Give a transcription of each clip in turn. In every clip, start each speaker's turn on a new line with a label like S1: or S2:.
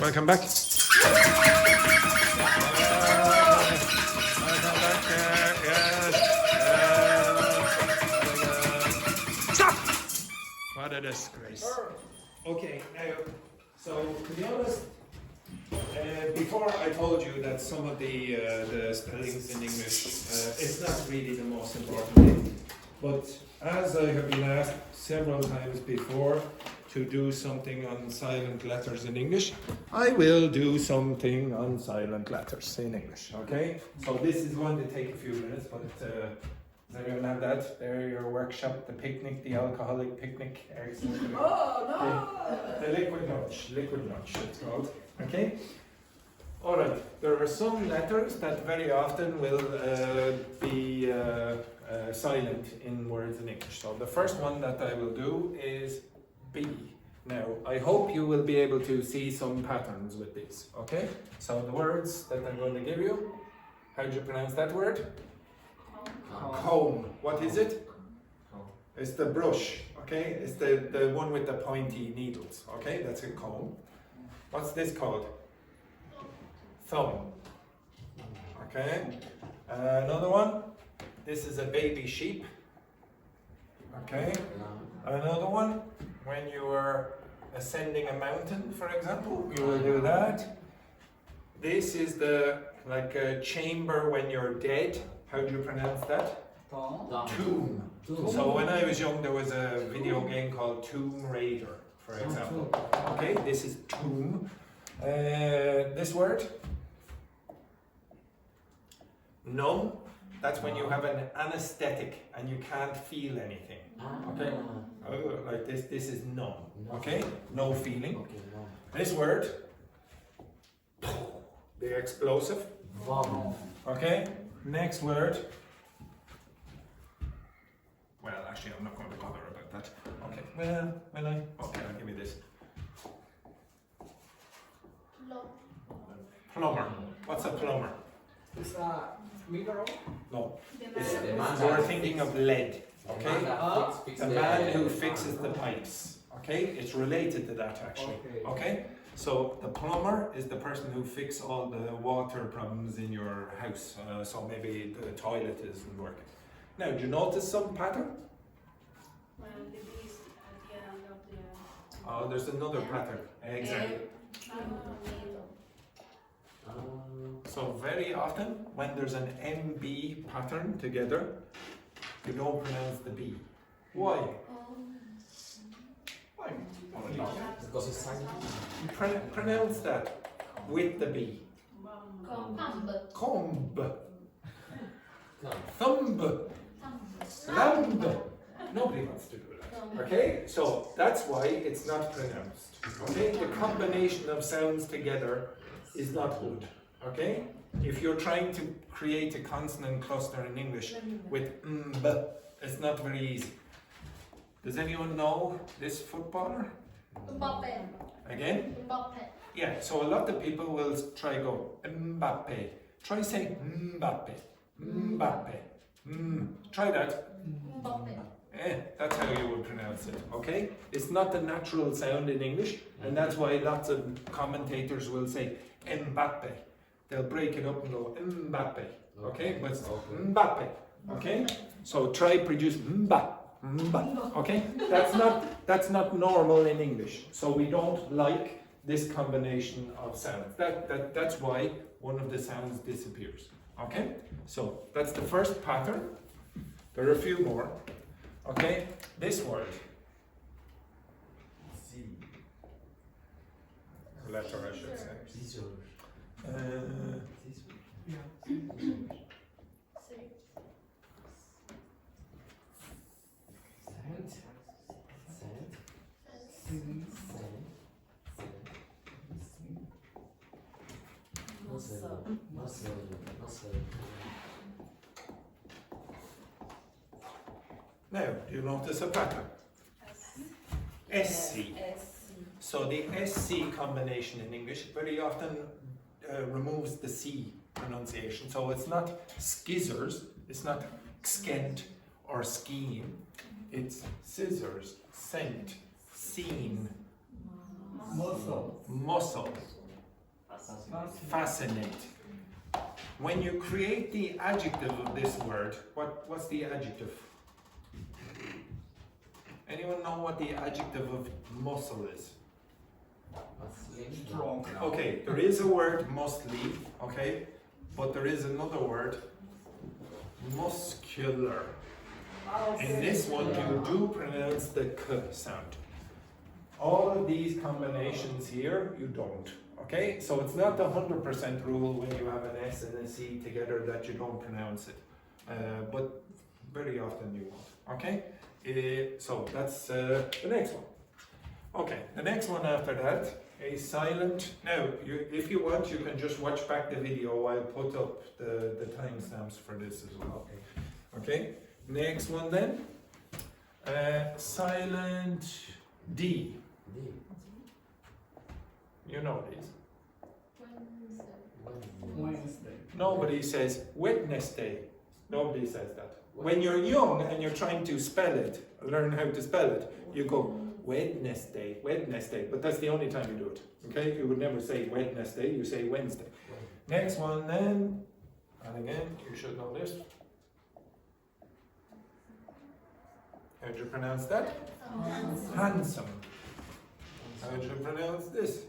S1: Welcome back. Stop! What a disgrace. Okay, now, so to be honest, before I told you that some of the spellings in English, it's not really the most important thing, but as I have been asked several times before to do something on silent letters in English, I will do something on silent letters in English, okay? So this is going to take a few minutes, but does everyone have that? There, your workshop, the picnic, the alcoholic picnic.
S2: Oh, no!
S1: The liquid lunch it's called, okay? Alright, there are some letters that very often will be silent in words in English. So the first one that I will do is B. Now, I hope you will be able to see some patterns with these, okay? So the words that I'm going to give you, how do you pronounce that word? Comb. What is it? It's the brush, okay? It's the one with the pointy needles, okay? That's a comb. What's this called? Thumb. Okay. Another one. This is a baby sheep. Okay. Another one. When you are ascending a mountain, for example, you will do that. This is like a chamber when you're dead. How do you pronounce that? Tomb. So when I was young, there was a video game called Tomb Raider, for example. Okay, this is tomb. This word? Numb. That's when you have an anesthetic and you can't feel anything. Okay? Like this. This is numb. Okay? No feeling. This word? The explosive. Okay? Next word. Well, actually, I'm not going to bother about that. Okay. Well, will I? Okay, I'll give you this. Plumber. What's a plumber?
S2: Is mineral?
S1: No. We're thinking of lead. Okay? The man who fixes the pipes. Okay? It's related to that actually. Okay? So the plumber is the person who fixes all the water problems in your house. So maybe the toilet isn't working. Now, do you notice some pattern?
S3: Well, the bees at the end of the...
S1: Oh, there's another pattern. Exactly. So very often, when there's an MB pattern together, you don't pronounce the B. Why? Why?
S2: Because it's silent.
S1: You pronounce that with the B. Comb. Thumb. Lamb. Nobody wants to do that. Okay? So that's why it's not pronounced. Okay? The combination of sounds together is not good. Okay? If you're trying to create a consonant cluster in English with b, it's not very easy. Does anyone know this footballer? Again? Yeah, so a lot of people will try go Mbappe. Try say Mbappe. Mbappe. Try that. Yeah, that's how you would pronounce it, okay? It's not the natural sound in English, and that's why lots of commentators will say Mbappe. They'll break it up and go Mbappe, okay? But it's Mbappe, okay? So try produce Mba, okay? That's not normal in English, so we don't like this combination of sounds. That's why one of the sounds disappears, okay? So that's the first pattern. There are a few more. Okay, this word. Z. Letter, I should say. Now, do you notice a pattern? SC. So the SC combination in English very often removes the C pronunciation. So it's not skizzers, it's not skent or scheme, it's scissors, scent, scene, muscle. Fascinate. When you create the adjective of this word, what's the adjective? Anyone know what the adjective of muscle is?
S2: Strong.
S1: Okay, there is a word muscly, okay, but there is another word, muscular. In this one, you do pronounce the k sound. All of these combinations here, you don't. Okay, so it's not the 100% rule when you have an S and a C together that you don't pronounce it, but very often you won't. Okay, so that's the next one. Okay, the next one after that, a silent. Now, if you want, you can just watch back the video. I'll put up the timestamps for this as well. Okay, next one then, silent D. You know these.
S2: Wednesday.
S1: Nobody says Wednesday. Nobody says that. When you're young and you're trying to spell it, learn how to spell it, you go Wednesday, Wednesday. But that's the only time you do it. Okay? You would never say Wednesday, you say Wednesday. Next one then, and again, you should know this. How do you pronounce that? Handsome. How do you pronounce this?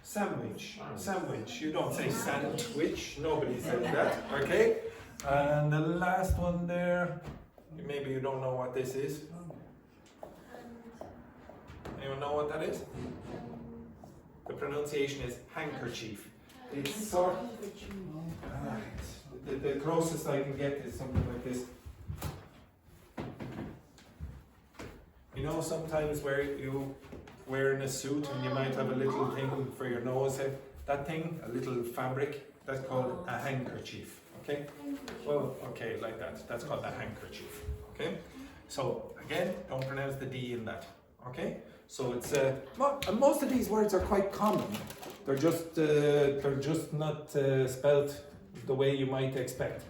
S1: Sandwich. Sandwich. You don't say sandwich. Nobody says that. Okay? And the last one there, maybe you don't know what this is. Anyone know what that is? The pronunciation is handkerchief. It's sort the closest I can get is something like this. You know, sometimes where you wearing a suit and you might have a little thing for your nose, that thing, a little fabric, that's called a handkerchief. Okay? Well, okay, like that. That's called a handkerchief. Okay? So again, don't pronounce the D in that. Okay? So it's most of these words are quite common. They're just not spelled the way you might expect.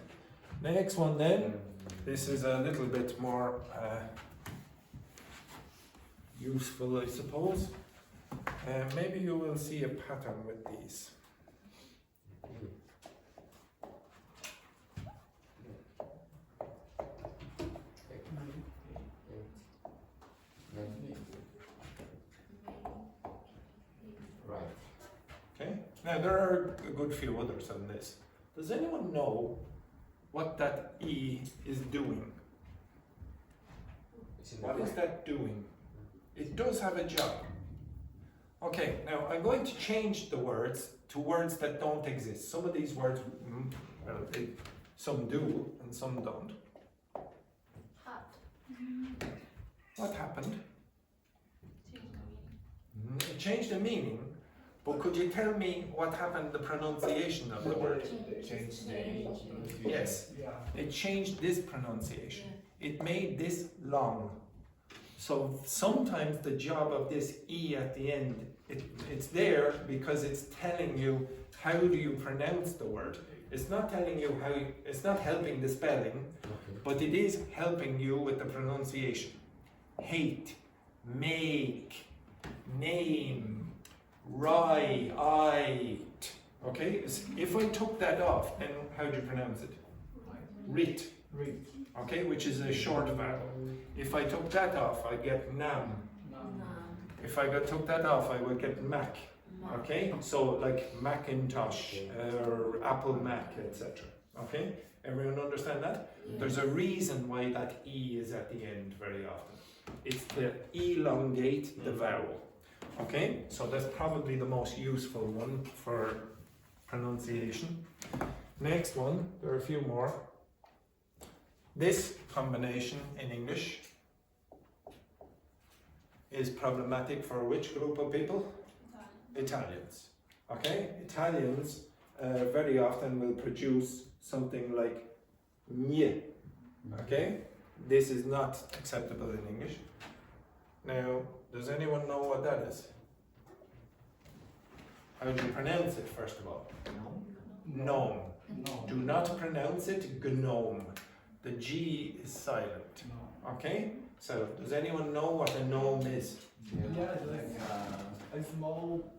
S1: Next one then. This is a little bit more useful, I suppose. Maybe you will see a pattern with these. Okay. Now there are a good few others on this. Does anyone know what that E is doing? What is that doing? It does have a job. Okay, now I'm going to change the words to words that don't exist. Some of these words, well, some do and some don't.
S3: Hot.
S1: What happened? It changed the meaning, but could you tell me what happened, the pronunciation of the word?
S2: Change the
S1: Yes, it changed this pronunciation. It made this long. So sometimes the job of this E at the end, it's there because it's telling you how do you pronounce the word. It's not telling you how, it's not helping the spelling, but it is helping you with the pronunciation. Hate, make, name, right. Okay, if I took that off, then how do you pronounce it? Rit. Okay, which is a short vowel. If I took that off, I get nam. If I took that off, I would get mac. Okay, so like Macintosh or Apple Mac, etc. Okay, everyone understand that? There's a reason why that E is at the end very often. It's to elongate the vowel. Okay, so that's probably the most useful one for pronunciation. Next one, there are a few more. This combination in English is problematic for which group of people? Italians. Okay, Italians very often will produce something like nye. Okay, this is not acceptable in English. Now, does anyone know what that is? How do you pronounce it, first of all? Gnome. Do not pronounce it gnome. The G is silent. Okay? So, does anyone know what a gnome is?
S2: Yeah, like A small.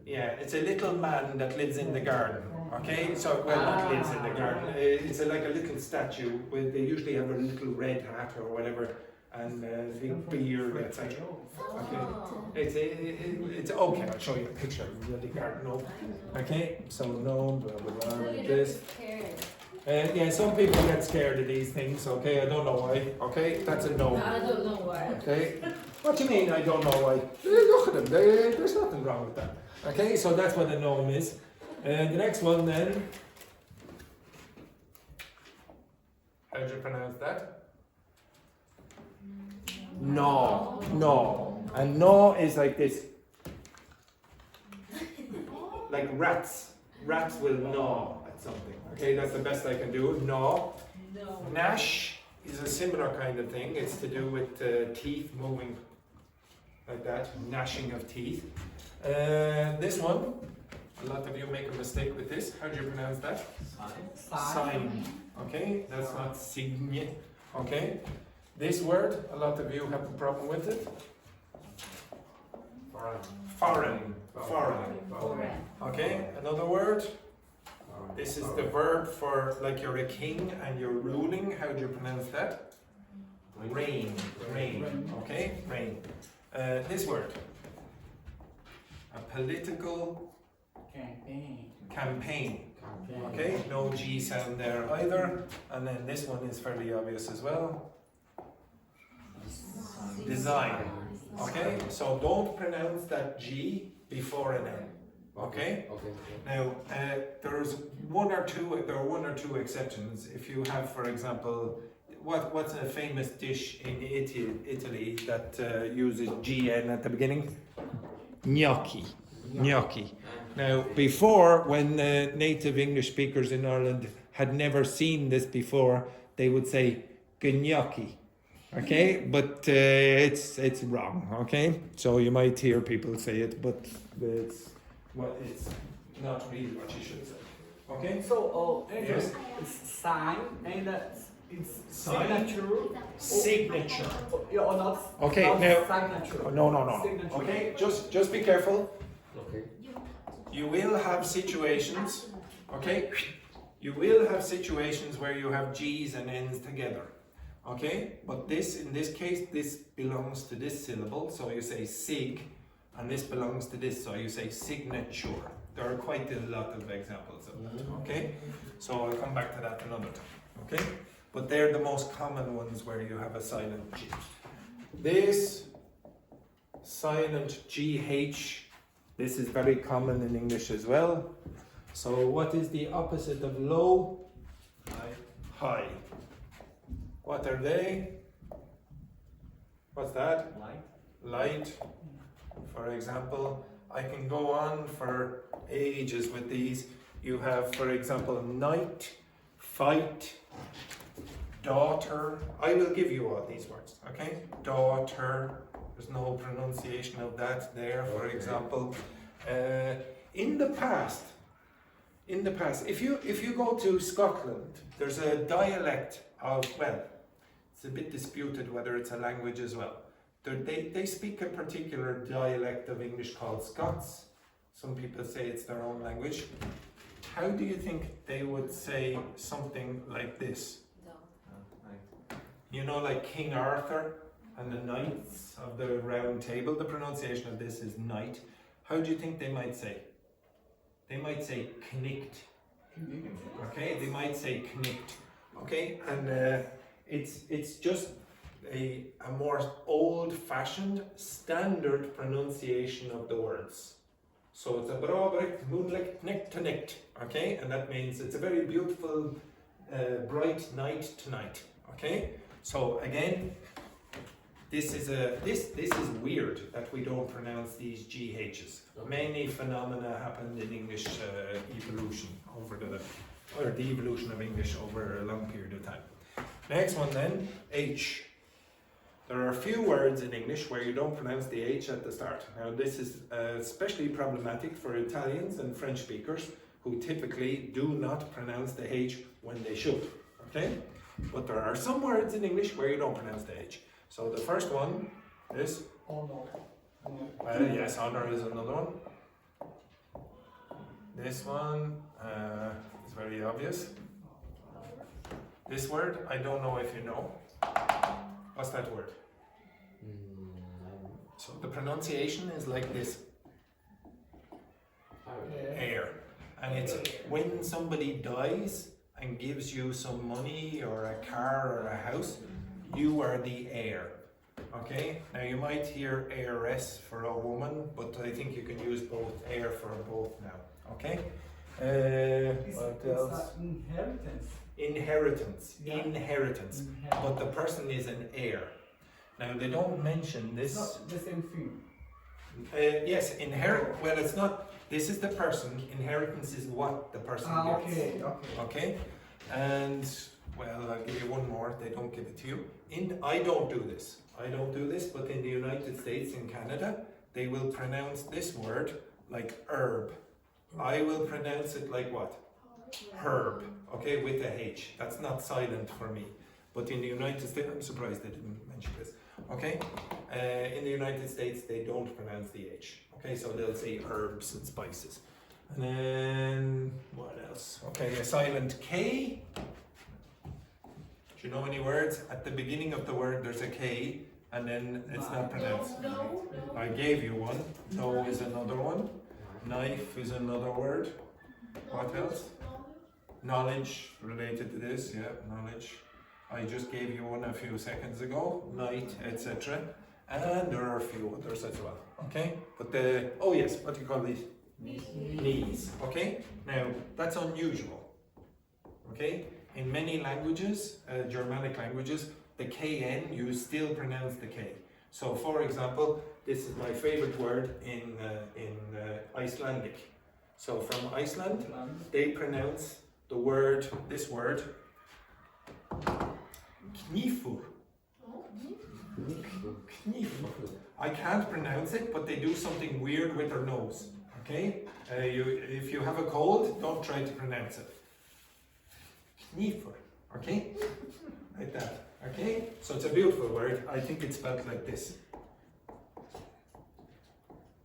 S1: Yeah, it's a little man that lives in the garden. Okay, so well, not lives in the garden. It's like a little statue. They usually have a little red hat or whatever, and big beard, etc. Okay, it's okay. I'll show you a picture of the garden. No, okay. So no, blah blah blah. Like this. Yeah, some people get scared of these things. Okay, I don't know why. Okay, that's a no.
S3: I don't know why.
S1: Okay, what do you mean? I don't know why. Look at them. There's nothing wrong with that. Okay, so that's what a gnome is. The next one then. How do you pronounce that? No, no. And no is like this. Like rats. Rats will gnaw at something. Okay, that's the best I can do. Gnaw.
S3: No.
S1: Gnash is a similar kind of thing. It's to do with teeth moving like that. Gnashing of teeth. This one, a lot of you make a mistake with this. How do you pronounce that? Sign. Okay, that's not signe. Okay, this word, a lot of you have a problem with it. Foreign. Foreign. Okay, another word. This is the verb for like you're a king and you're ruling. How do you pronounce that? Reign. Reign. Okay, reign. This word. A political campaign. Okay, no G sound there either. And then this one is fairly obvious as well. Design. Okay, so don't pronounce that G before an N. Okay? Now, there are one or two exceptions. If you have, for example, what's a famous dish in Italy that uses GN at the beginning? Gnocchi. Gnocchi. Now, before, when native English speakers in Ireland had never seen this before, they would say gnocchi. Okay, but it's wrong. Okay, so you might hear people say it, but it's not really what you should say. Okay.
S2: So,
S1: Yes.
S2: it's sign and it's
S1: Sign? Signature.
S2: or not?
S1: Okay,
S2: not
S1: now-
S2: signature.
S1: No.
S2: Signature.
S1: Okay, just be careful.
S4: Okay.
S1: You will have situations. Okay, you will have situations where you have G's and N's together. Okay, but in this case, this belongs to this syllable, so you say sig, and this belongs to this, so you say signature. There are quite a lot of examples of that. Okay, so I'll come back to that another time. Okay, but they're the most common ones where you have a silent G. This silent GH, this is very common in English as well. So what is the opposite of low? High. What are they? What's that? Light. For example, I can go on for ages with these. You have, for example, night, fight, daughter. I will give you all these words, okay? Daughter. There's no pronunciation of that there, for example. In the past, if you go to Scotland, there's a dialect of, well, it's a bit disputed whether it's a language as well. They speak a particular dialect of English called Scots. Some people say it's their own language. How do you think they would say something like this? You know, like King Arthur and the knights of the round table, the pronunciation of this is knight. How do you think they might say? They might say knicht. Okay, they might say knicht. Okay, and it's just a more old-fashioned standard pronunciation of the words. So it's a brabricht, moonlicht, knicht to knicht. Okay, and that means it's a very beautiful, bright night tonight. Okay, so again, this is weird that we don't pronounce these GHs. Many phenomena happened in English evolution the evolution of English over a long period of time. Next one then, H. There are a few words in English where you don't pronounce the H at the start. Now this is especially problematic for Italians and French speakers who typically do not pronounce the H when they should. Okay? But there are some words in English where you don't pronounce the H. So the first one is Yes, honor is another one. This one is very obvious. This word, I don't know if you know. What's that word? So the pronunciation is like this. Heir. And it's when somebody dies and gives you some money or a car or a house, you are the heir. Okay? Now you might hear heiress for a woman, but I think you can use both heir for both now. Okay? What else?
S2: Inheritance.
S1: Inheritance.
S2: Yeah.
S1: Inheritance. But the person is an heir. Now they don't mention this.
S2: It's not the same thing.
S1: Yes, well, it's not. This is the person. Inheritance is what the person gets.
S2: Okay.
S1: Okay. And well, I'll give you one more. They don't give it to you. I don't do this. But in the United States, in Canada, they will pronounce this word like herb. I will pronounce it like what? Herb. Okay, with a H. That's not silent for me. But in the United States, I'm surprised they didn't mention this. Okay? In the United States, they don't pronounce the H. Okay, so they'll say herbs and spices. And then, what else? Okay, a silent K. Do you know any words? At the beginning of the word, there's a K, and then it's not pronounced.
S3: No.
S1: I gave you one. No is another one. Knife is another word. What else? Knowledge, related to this, yeah, knowledge. I just gave you one a few seconds ago, night, etc. And there are a few others as well, okay? But oh yes, what do you call these? Knees, okay? Now, that's unusual, okay? In many languages, Germanic languages, the KN, you still pronounce the K. So for example, this is my favorite word in Icelandic. So from Iceland, they pronounce the word, this word, knifur. Knifur. I can't pronounce it, but they do something weird with their nose. Okay? If you have a cold, don't try to pronounce it. Knifur. Okay? Like that. Okay? So it's a beautiful word. I think it's spelled like this.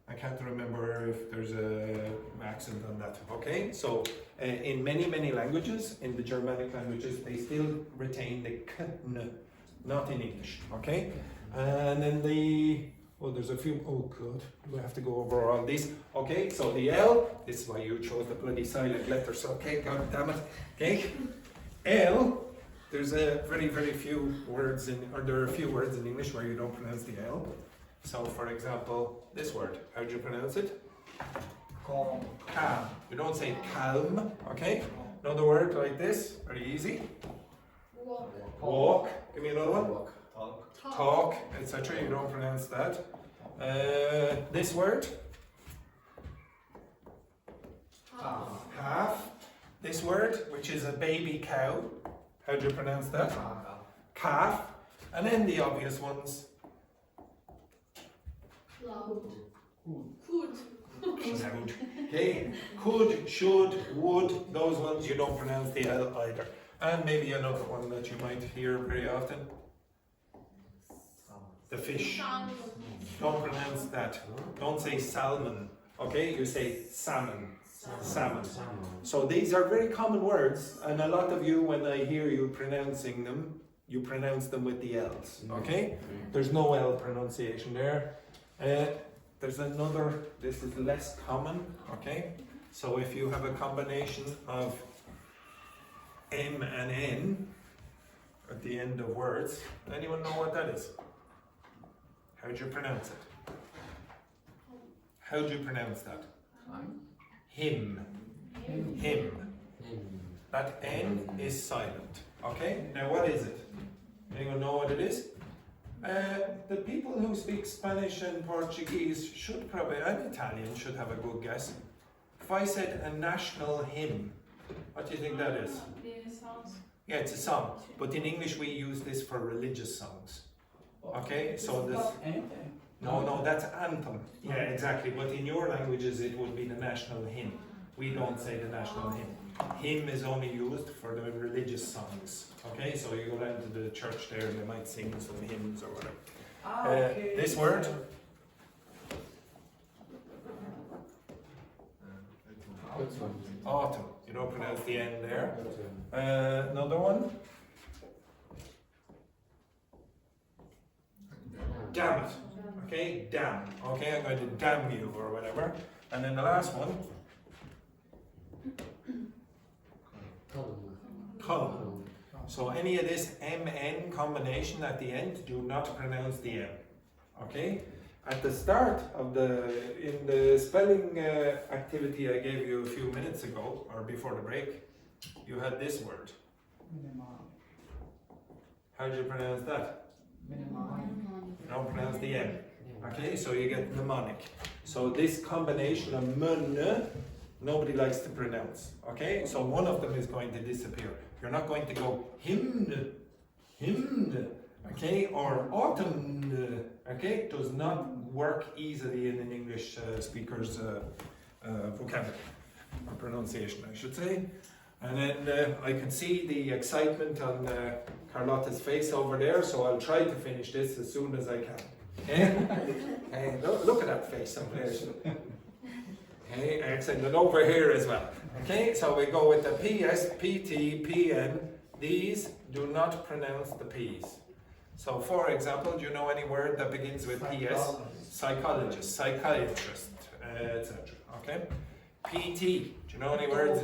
S1: I can't remember if there's an accent on that. Okay? So in many languages, in the Germanic languages, they still retain the kn, not in English. Okay? And then there's a few, oh god, do I have to go over all these? Okay, so the L, this is why you chose the bloody silent letters, okay, god damn it. Okay? L, there's a very few words there are a few words in English where you don't pronounce the L. So for example, this word, how do you pronounce it?
S2: Calm.
S1: Calm. You don't say calm, okay? Another word like this, very easy. Walk. Give me another one. Talk, etc. You don't pronounce that. This word. Half. This word, which is a baby cow. How do you pronounce that? Calf. And then the obvious ones.
S3: Loud. Could.
S1: Loud. Okay. Could, should, would. Those ones you don't pronounce the L either. And maybe another one that you might hear very often. The fish. Don't pronounce that. Don't say salmon. Okay, you say salmon. Salmon. So these are very common words, and a lot of you, when I hear you pronouncing them, you pronounce them with the L's. Okay? There's no L pronunciation there. There's another, this is less common. Okay? So if you have a combination of M and N at the end of words, anyone know what that is? How do you pronounce it? How do you pronounce that? Him. Him. That N is silent. Okay? Now what is it? Anyone know what it is? The people who speak Spanish and Portuguese should probably, and Italian should have a good guess. If I said a national hymn, what do you think that is? Yeah, it's a song. But in English we use this for religious songs. Okay, so this. No, that's anthem. Yeah, exactly. But in your languages, it would be the national hymn. We don't say the national hymn. Hymn is only used for the religious songs. Okay, so you go down to the church there, and they might sing some hymns or whatever. This word. Autumn. You don't pronounce the N there. Another one. Damn it. Okay, damn. Okay, I'm going to damn you or whatever. And then the last one. Column. So any of this MN combination at the end, do not pronounce the M. Okay? At the start of in the spelling activity I gave you a few minutes ago, or before the break, you had this word. How do you pronounce that? You don't pronounce the M. Okay, so you get mnemonic. So this combination of mun, nobody likes to pronounce. Okay, so one of them is going to disappear. You're not going to go hymn, okay, or autumn, okay, does not work easily in an English speaker's vocabulary, or pronunciation, I should say. And then I can see the excitement on Carlotta's face over there, so I'll try to finish this as soon as I can. Okay? Look at that face over there. Okay, excellent, and over here as well. Okay, so we go with the PS, PT, PN. These do not pronounce the P's. So for example, do you know any word that begins with PS? Psychologist, psychiatrist, etc. Okay? PT, do you know any words?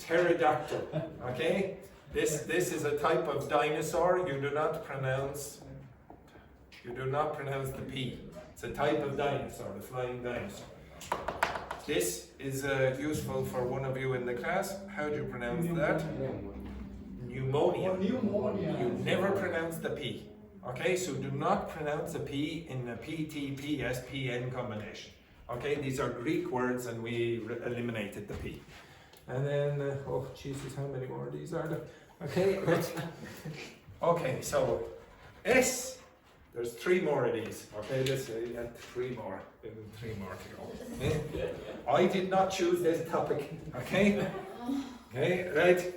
S1: Pterodactyl. Okay? This is a type of dinosaur. You do not pronounce the P. It's a type of dinosaur, the flying dinosaur. This is useful for one of you in the class. How do you pronounce that? Pneumonia. You never pronounce the P. Okay, so do not pronounce a P in the PT, PS, PN combination. Okay, these are Greek words and we eliminated the P. And then, oh Jesus, how many more of these are there? Okay, okay, so S. There's 3 more of these. Okay, let's say you had 3 more. 3 more to go. I did not choose this topic. Okay? Okay, right.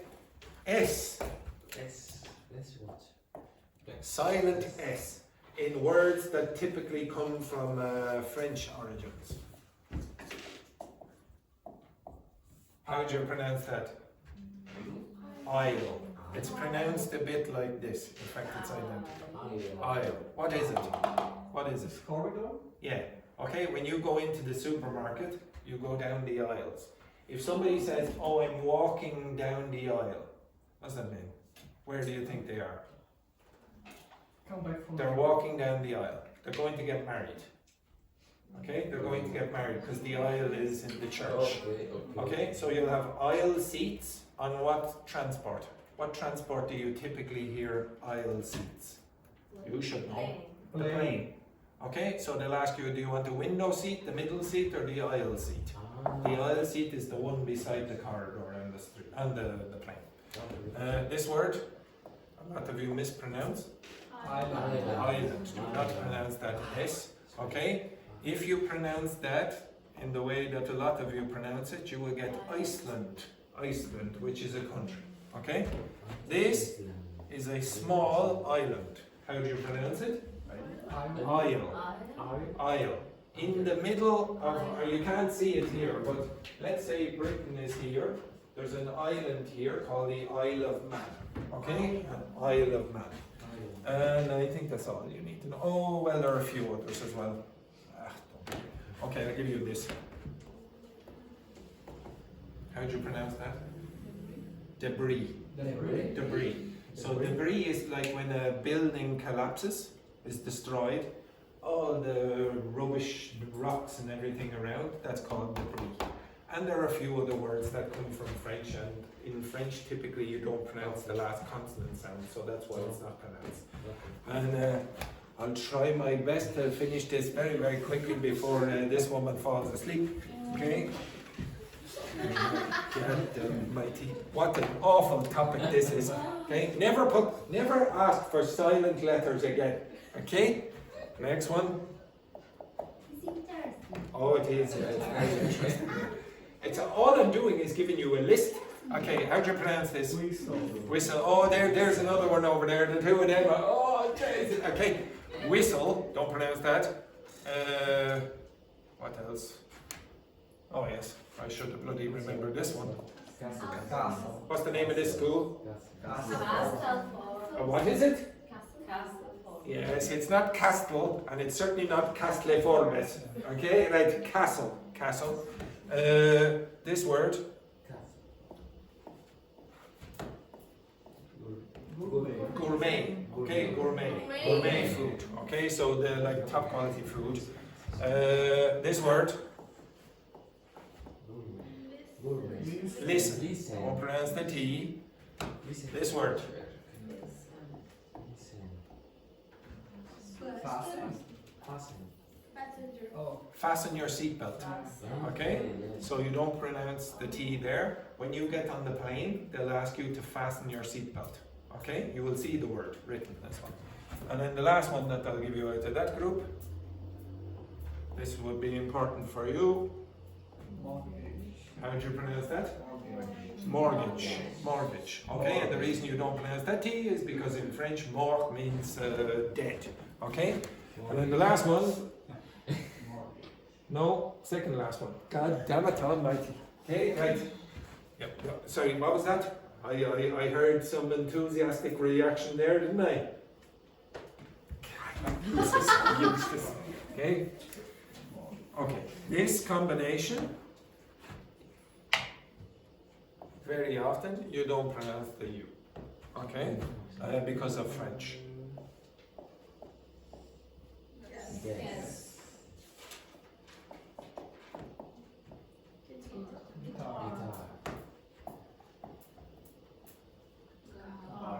S1: S.
S4: What?
S1: Silent S in words that typically come from French origins. How do you pronounce that? Isle. It's pronounced a bit like this. In fact, it's identical. Aisle. What is it? What is it?
S2: Corridor?
S1: Yeah. Okay, when you go into the supermarket, you go down the aisles. If somebody says, oh, I'm walking down the aisle, what's that mean? Where do you think they are?
S2: Come back from
S1: They're walking down the aisle. They're going to get married. Okay, they're going to get married because the aisle is in the church. Okay, so you'll have aisle seats on what transport? What transport do you typically hear aisle seats? You should know. The plane. Okay, so they'll ask you, do you want the window seat, the middle seat, or the aisle seat? The aisle seat is the one beside the corridor and the street and the plane. This word, a lot of you mispronounce. Island. Do not pronounce that S. Okay, if you pronounce that in the way that a lot of you pronounce it, you will get Iceland. Iceland, which is a country. Okay, this is a small island. How do you pronounce it? Isle. Isle. In the middle of, you can't see it here, but let's say Britain is here. There's an island here called the Isle of Man. Okay? An Isle of Man. And I think that's all you need to know. Oh, well, there are a few others as well. Okay, I'll give you this. How do you pronounce that? Debris. Debris. So debris is like when a building collapses, is destroyed, all the rubbish, rocks and everything around, that's called debris. And there are a few other words that come from French, and in French typically you don't pronounce the last consonant sound, so that's why it's not pronounced. And I'll try my best to finish this very, very quickly before this woman falls asleep. Okay? Mighty. What an awful topic this is. Okay? Never ask for silent letters again. Okay? Next one. Oh, it is. It's very interesting. It's all I'm doing is giving you a list. Okay, how do you pronounce this?
S2: Whistle.
S1: Whistle. Oh, there's another one over there. The two of them. Oh, Jesus. Okay. Whistle. Don't pronounce that. What else? Oh, yes. I should have bloody remembered this one.
S4: Castle.
S1: What's the name of this school?
S3: Castle.
S1: What is it?
S3: Castle.
S1: Yes, it's not Castle, and it's certainly not Castleformes. Okay, right, Castle. Castle. This word. Gourmet. Okay, gourmet. Gourmet food. Okay, so the like top quality food. This word. Listen. Don't pronounce the T. This word. Fasten your seatbelt. Okay? So you don't pronounce the T there. When you get on the plane, they'll ask you to fasten your seatbelt. Okay? You will see the word written, this one. And then the last one that I'll give you out of that group, this would be important for you. How do you pronounce that? Mortgage. Mortgage. Okay, and the reason you don't pronounce that T is because in French, mort means dead. Okay? And then the last one. No, second last one. God damn it, almighty. Okay, right. Yep. Sorry, what was that? I heard some enthusiastic reaction there, didn't I? Useless. Okay? Okay. This combination, very often you don't pronounce the U. Okay? Because of French.
S4: Yes.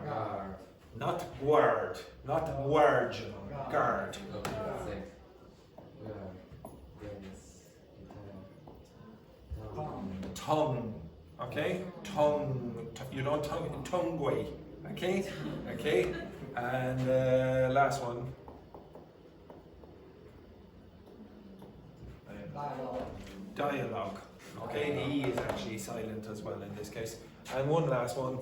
S4: Guard.
S1: Not word, not word, guard. Tongue, okay? Tongue, you don't tongue way, okay? Okay? And last one. Dialogue. Okay, the E is actually silent as well in this case. And one last one.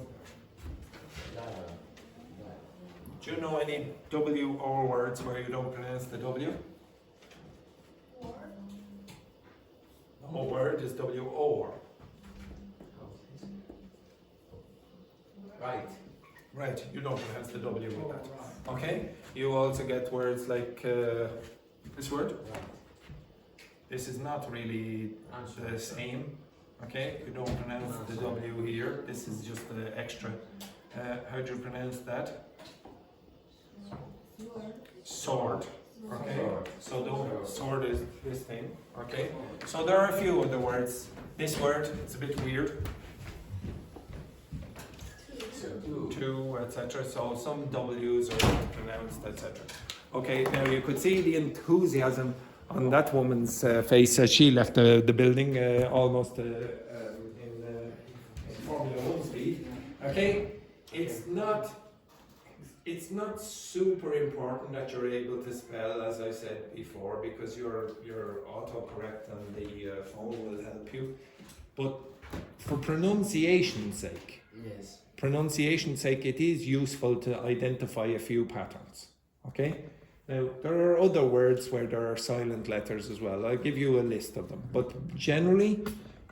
S1: Do you know any W or words where you don't pronounce the W? No word is W or.
S4: Right.
S1: Right, you don't pronounce the W with that. Okay? You also get words like this word. This is not really the same. Okay? You don't pronounce the W here. This is just the extra. How do you pronounce that? Sword. Okay? So the sword is this thing. Okay? So there are a few other words. This word, it's a bit weird. Two, etc. So some W's are pronounced, etc. Okay, now you could see the enthusiasm on that woman's face as she left the building almost in Formula 1 speed. Okay, it's not super important that you're able to spell, as I said before, because your autocorrect on the phone will help you. But for pronunciation's sake, it is useful to identify a few patterns. Okay? Now, there are other words where there are silent letters as well. I'll give you a list of them. But generally,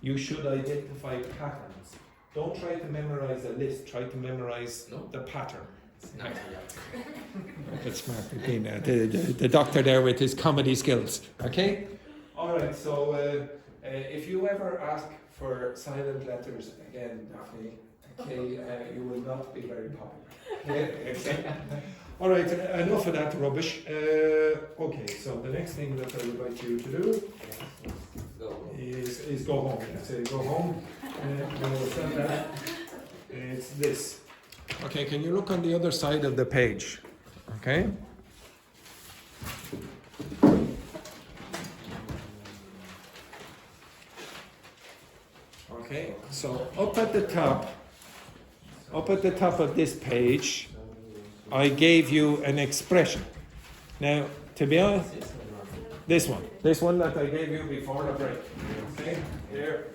S1: you should identify patterns. Don't try to memorize a list, try to memorize the pattern. That's smart. The doctor there with his comedy skills. Okay? Alright, so if you ever ask for silent letters again, Dogme, okay, you will not be very popular. Okay? All right, enough of that rubbish. Okay, so the next thing that I would like you to do is go home. Say go home. We'll send that. It's this. Okay, can you look on the other side of the page? Okay. Okay, so up at the top of this page, I gave you an expression. Now, to be honest, this one that I gave you before the break. Okay, here.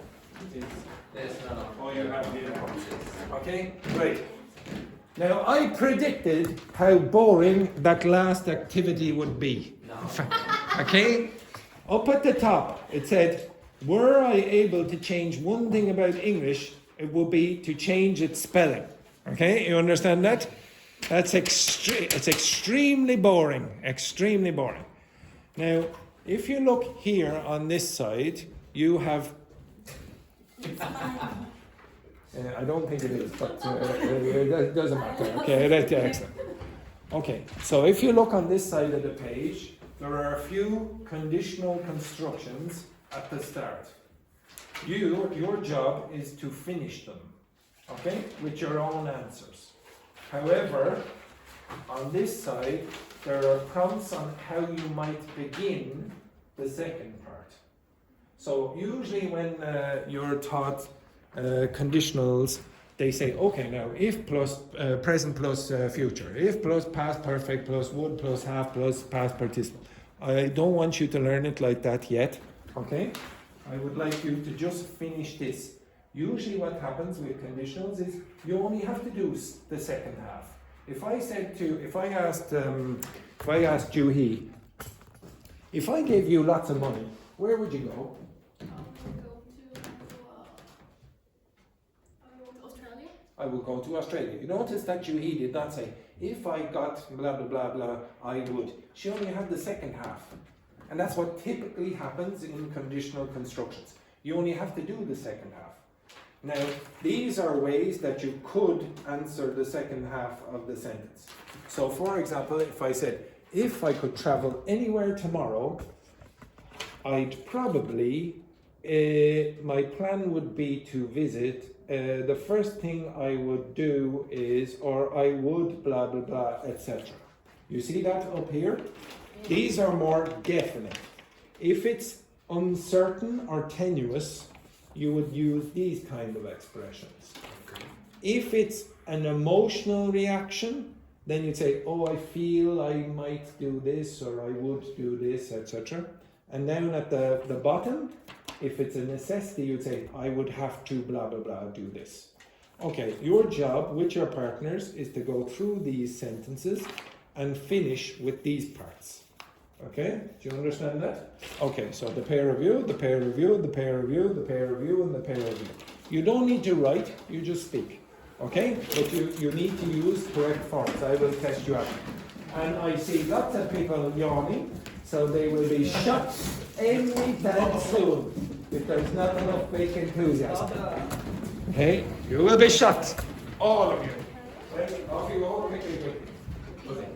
S1: Oh, you have the okay, great. Now, I predicted how boring that last activity would be. Okay, up at the top, it said, were I able to change one thing about English, it would be to change its spelling. Okay, you understand that? It's extremely boring, extremely boring. Now, if you look here on this side, you have... I don't think it is, but it doesn't matter. Okay, that's excellent. Okay, so if you look on this side of the page, there are a few conditional constructions at the start. Your job is to finish them, okay, with your own answers. However, on this side, there are prompts on how you might begin the second part. So usually when you're taught conditionals, they say, okay, now if plus present plus future, if plus past perfect plus would plus have plus past participle. I don't want you to learn it like that yet, okay? I would like you to just finish this. Usually what happens with conditionals is you only have to do the second half. If I asked Juhi, if I gave you lots of money, where would you go? I will go to Australia. You notice that Juhi did not say, if I got blah, blah, blah, blah, I would. She only had the second half. And that's what typically happens in conditional constructions. You only have to do the second half. Now, these are ways that you could answer the second half of the sentence. So, for example, if I said, if I could travel anywhere tomorrow, I'd probably, my plan would be to visit. The first thing I would do is, or I would, blah, blah, blah, etc. You see that up here? These are more definite. If it's uncertain or tenuous, you would use these kind of expressions. Okay. If it's an emotional reaction, then you'd say, oh, I feel I might do this, or I would do this, etc. And down at the bottom, if it's a necessity, you'd say, I would have to blah, blah, blah, do this. Okay, your job with your partners is to go through these sentences and finish with these parts. Okay, do you understand that? Okay, so the pair review, the pair review, the pair review, the pair review, and the pair review. You don't need to write, you just speak. Okay, but you need to use correct forms. I will test you out. And I see lots of people yawning, so they will be shut any time soon if there's not enough fake enthusiasm. Okay, you will be shut, all of you. Right, off you go, quickly, quickly. Okay.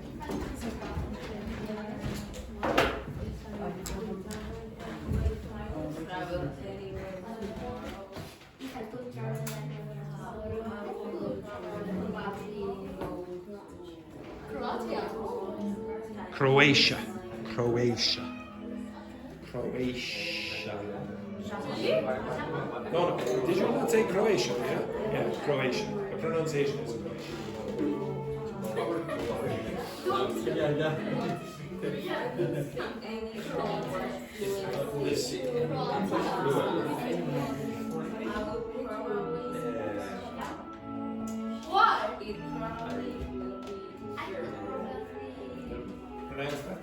S1: Croatia. No, did you not say Croatia? Yeah? Yeah, Croatia. The pronunciation is
S3: What?
S1: Pronounce that.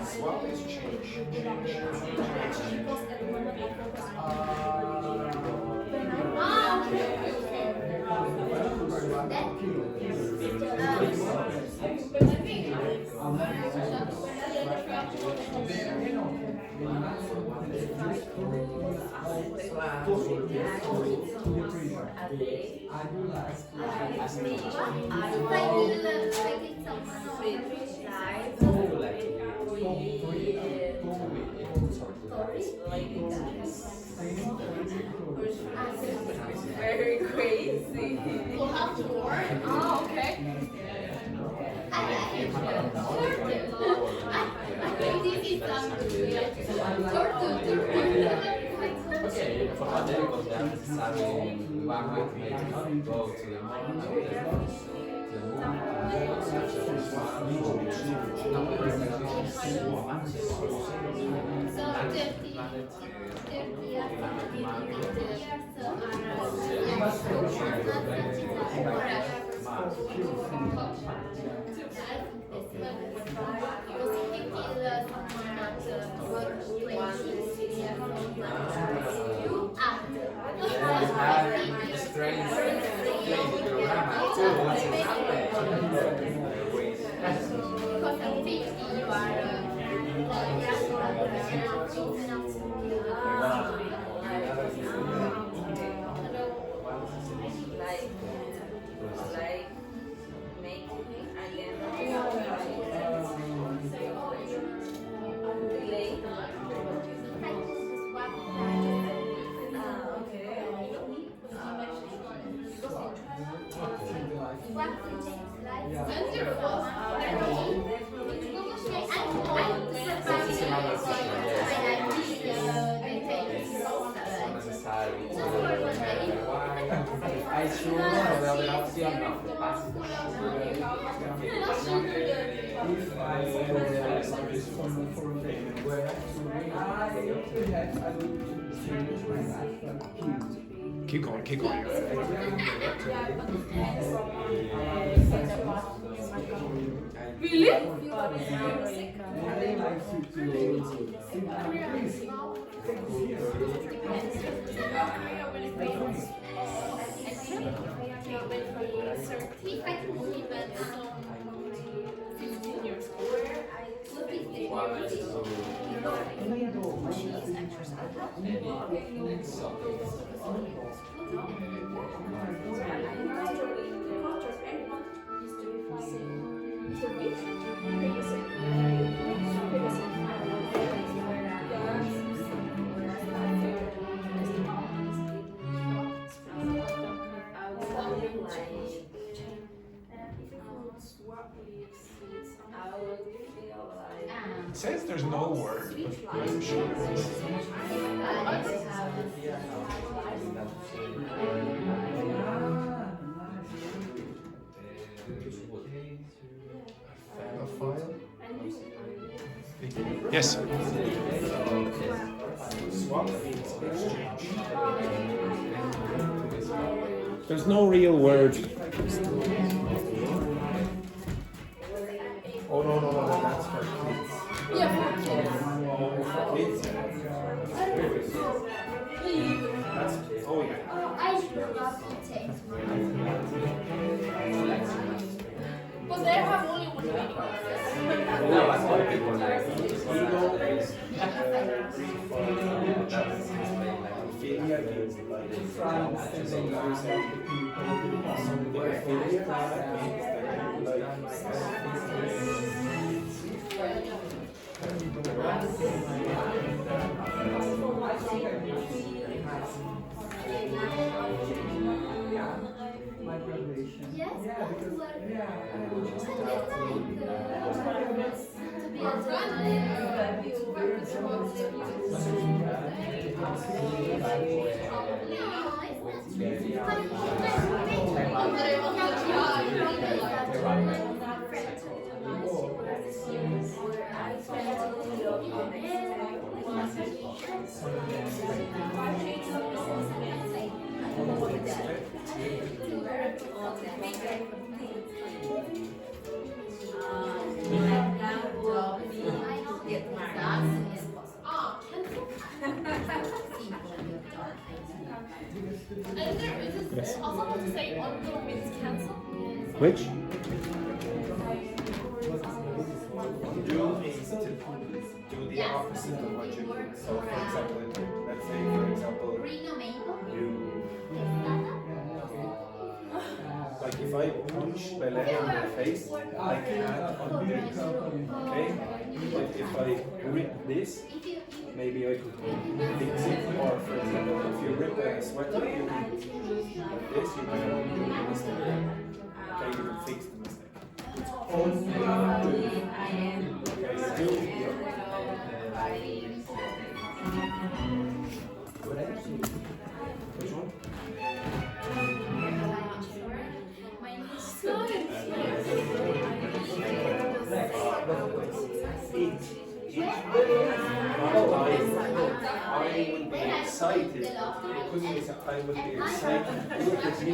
S5: Swap is change.
S3: Very crazy.
S5: We'll have to work.
S3: Oh, okay.
S5: I think this is
S4: Okay, for hypothetical, they are necessary one way to make it go to the moon, I sure know the option of the past.
S1: Keep going, keep going.
S3: Really?
S1: It says there's no word, but I'm sure there is. A file? Yes. Swap means exchange. There's no real word. Oh no, that's for kids.
S5: Yeah, for kids.
S1: For kids. That's oh yeah.
S5: I love eating. But they have only one meaning.
S4: No, but all people like
S5: Yes,
S1: Yes.
S5: Also want to say undo means cancel.
S1: Which? Do means to do the opposite of what you do. So for example, let's say for example
S5: Renominate.
S1: I rip this, maybe I could fix it. Or for example, if you rip a sweater, you can like this, you can only do the mistake. Okay, you can fix the mistake. It's only do. Okay, do here. Which one? I would be excited. I would be excited. Look at me.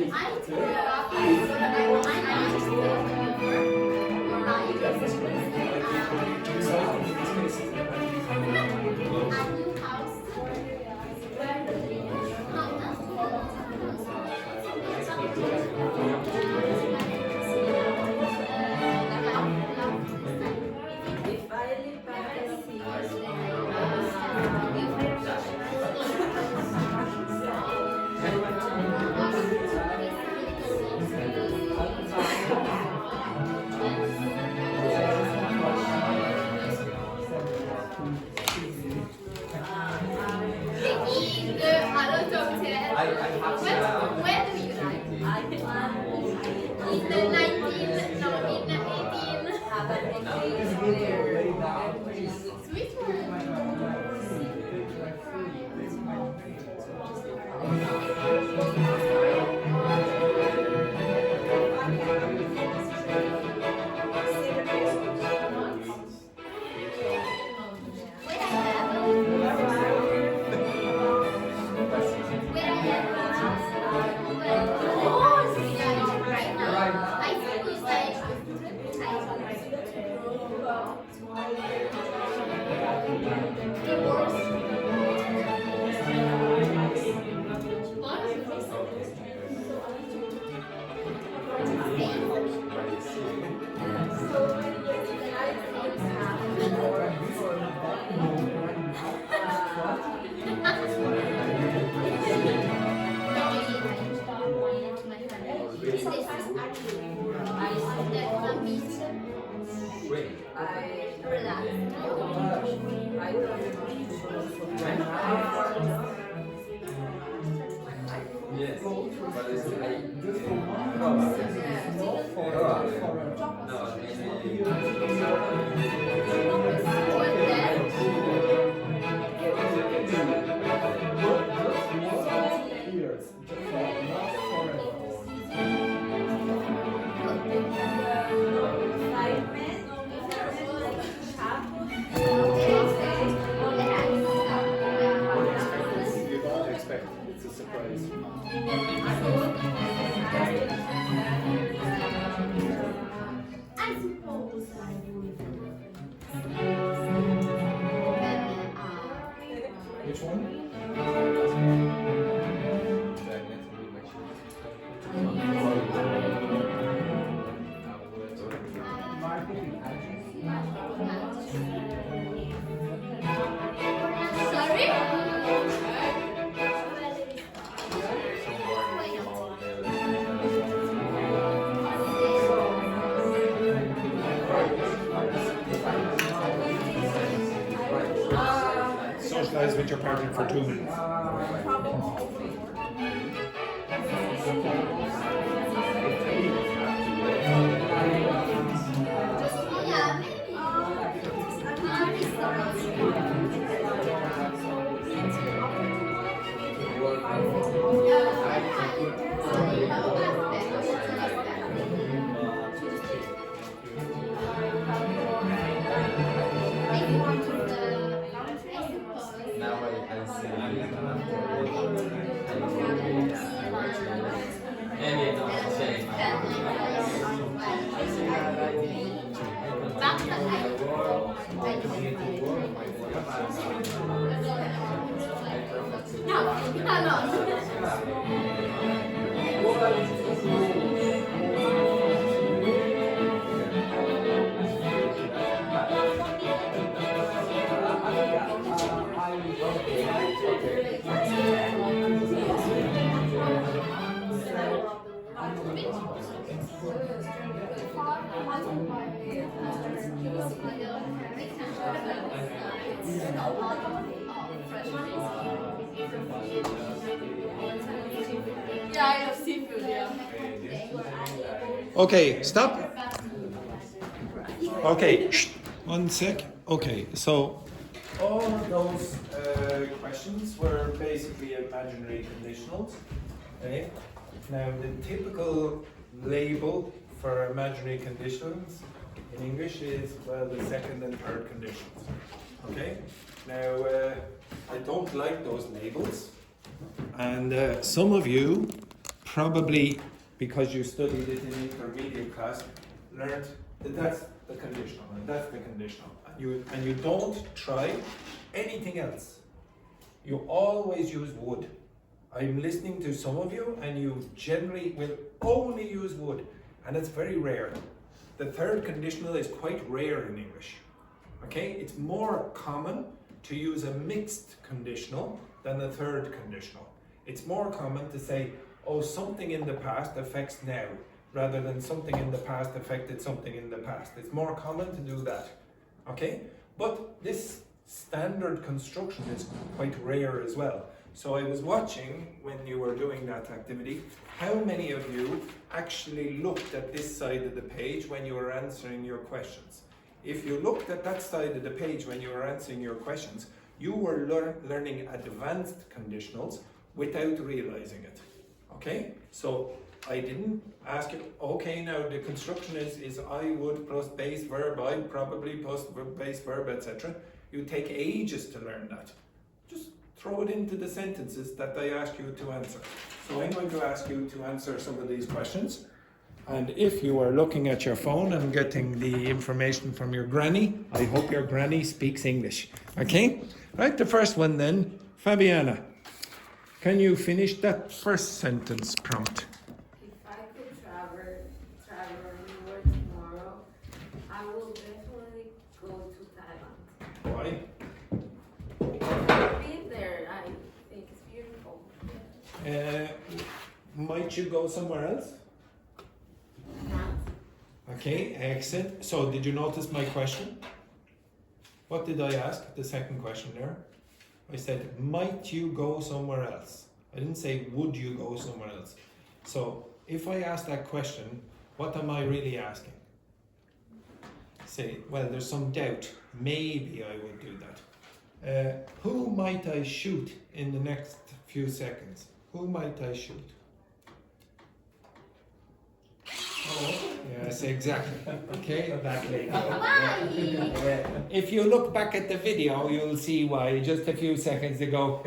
S5: Where do you like? In the 19, no, in the 18. Switzerland.
S4: Yes, but it's like
S1: You don't expect. It's a surprise.
S5: I suppose I would.
S1: Which one?
S5: Sorry?
S1: Socialize with your partner for 2 minutes.
S5: Yeah,
S4: now I see maybe not change
S5: no.
S1: Okay, stop. Okay, one sec. Okay, so all of those questions were basically imaginary conditionals. Okay. Now the typical label for imaginary conditionals in English is, well, the second and third conditions. Okay. Now I don't like those labels, and some of you probably, because you studied it in intermediate class, learned that that's the conditional and that's the conditional. And you don't try anything else. You always use would. I'm listening to some of you and you generally will only use would, and it's very rare. The third conditional is quite rare in English. Okay, it's more common to use a mixed conditional than the third conditional. It's more common to say, oh, something in the past affects now, rather than something in the past affected something in the past. It's more common to do that. Okay, but this standard construction is quite rare as well. So I was watching when you were doing that activity, how many of you actually looked at this side of the page when you were answering your questions? If you looked at that side of the page when you were answering your questions, you were learning advanced conditionals without realizing it. Okay? So I didn't ask you, okay, now the construction is I would plus base verb, I probably plus base verb, etc. You take ages to learn that. Just throw it into the sentences that I ask you to answer. So I'm going to ask you to answer some of these questions. And if you are looking at your phone and getting the information from your granny, I hope your granny speaks English. Okay? Right, the first one then, Fabiana. Can you finish that first sentence prompt?
S5: If I could travel anywhere tomorrow, I will definitely go to Thailand.
S1: Why?
S5: I've been there. I think it's beautiful.
S1: Might you go somewhere else? Okay, excellent. So did you notice my question? What did I ask? The second question there. I said, might you go somewhere else? I didn't say, would you go somewhere else? So if I ask that question, what am I really asking? Say, well, there's some doubt. Maybe I would do that. Who might I shoot in the next few seconds? Who might I shoot? Oh, yes, exactly. Okay, that lady. If you look back at the video, you'll see why just a few seconds ago.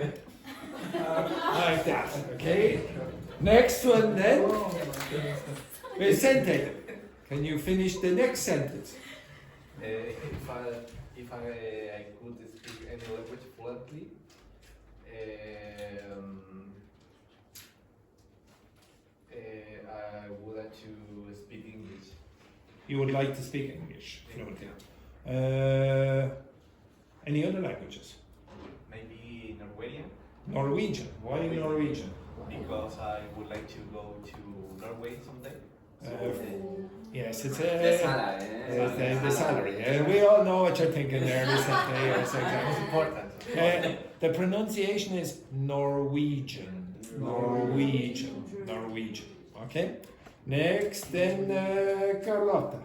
S1: Like that, okay? Next one then. Vicente, can you finish the next sentence?
S6: If I could speak any language fluently, I would like to speak English.
S1: You would like to speak English fluently. Any other languages?
S6: Maybe Norwegian,
S1: Norwegian. Why Norwegian?
S6: because I would like to go to Norway someday.
S1: Yes, it's
S4: The salary.
S1: the salary. We all know what you're thinking there, Vicente. Yes,
S6: It's
S1: exactly.
S6: important.
S1: The pronunciation is Norwegian. Norwegian. Okay. Next, then Carlotta.